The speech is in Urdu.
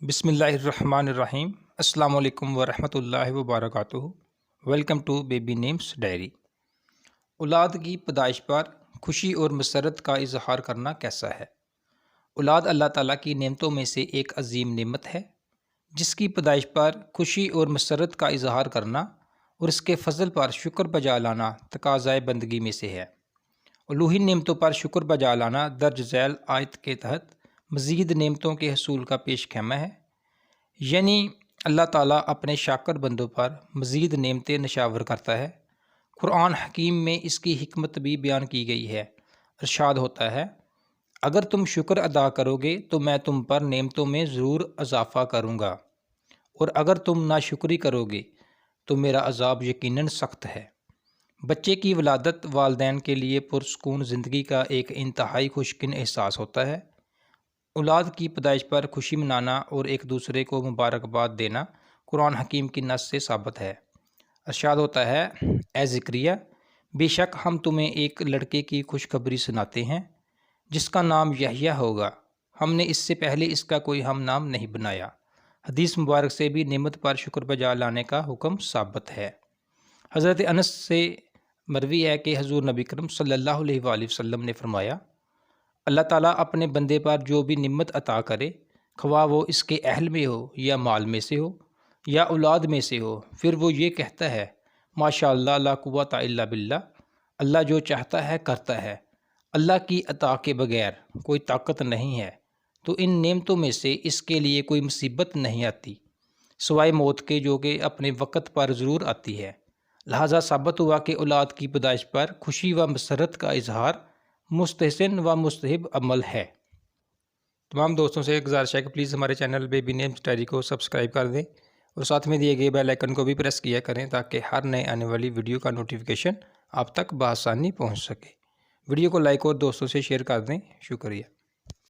بسم اللہ الرحمن الرحیم۔ السلام علیکم ورحمۃ اللہ وبرکاتہ۔ Welcome to baby names diary. اولاد کی پیدائش پر خوشی اور مسرت کا اظہار کرنا کیسا ہے؟ اولاد اللہ تعالیٰ کی نعمتوں میں سے ایک عظیم نعمت ہے، جس کی پیدائش پر خوشی اور مسرت کا اظہار کرنا اور اس کے فضل پر شکر بجا لانا تقاضۂ بندگی میں سے ہے۔ الوہی نعمتوں پر شکر بجا لانا درج ذیل آیت کے تحت مزید نعمتوں کے حصول کا پیش خیمہ ہے، یعنی اللہ تعالیٰ اپنے شاکر بندوں پر مزید نعمتیں نشاور کرتا ہے۔ قرآن حکیم میں اس کی حکمت بھی بیان کی گئی ہے۔ ارشاد ہوتا ہے، اگر تم شکر ادا کرو گے تو میں تم پر نعمتوں میں ضرور اضافہ کروں گا، اور اگر تم ناشکری کرو گے تو میرا عذاب یقیناً سخت ہے۔ بچے کی ولادت والدین کے لیے پرسکون زندگی کا ایک انتہائی خوشگوار احساس ہوتا ہے۔ اولاد کی پیدائش پر خوشی منانا اور ایک دوسرے کو مبارکباد دینا قرآن حکیم کی نص سے ثابت ہے۔ ارشاد ہوتا ہے، اے زکریا، بے شک ہم تمہیں ایک لڑکے کی خوشخبری سناتے ہیں جس کا نام یحییٰ ہوگا، ہم نے اس سے پہلے اس کا کوئی ہم نام نہیں بنایا۔ حدیث مبارک سے بھی نعمت پر شکر بجا لانے کا حکم ثابت ہے۔ حضرت انس سے مروی ہے کہ حضور نبی کرم صلی اللہ علیہ وآلہ وسلم نے فرمایا، اللہ تعالیٰ اپنے بندے پر جو بھی نعمت عطا کرے، خواہ وہ اس کے اہل میں ہو یا مال میں سے ہو یا اولاد میں سے ہو، پھر وہ یہ کہتا ہے، ماشاء اللہ لا قوت الا باللہ، اللہ جو چاہتا ہے کرتا ہے، اللہ کی عطا کے بغیر کوئی طاقت نہیں ہے، تو ان نعمتوں میں سے اس کے لیے کوئی مصیبت نہیں آتی سوائے موت کے، جو کہ اپنے وقت پر ضرور آتی ہے۔ لہٰذا ثابت ہوا کہ اولاد کی پیدائش پر خوشی و مسرت کا اظہار مستحسن و مستحب عمل ہے۔ تمام دوستوں سے گزارش ہے کہ پلیز ہمارے چینل بیبی نیمز ڈائری کو سبسکرائب کر دیں اور ساتھ میں دیے گئے بیل آئیکن کو بھی پریس کیا کریں تاکہ ہر نئے آنے والی ویڈیو کا نوٹیفیکیشن آپ تک بآسانی پہنچ سکے۔ ویڈیو کو لائک اور دوستوں سے شیئر کر دیں۔ شکریہ۔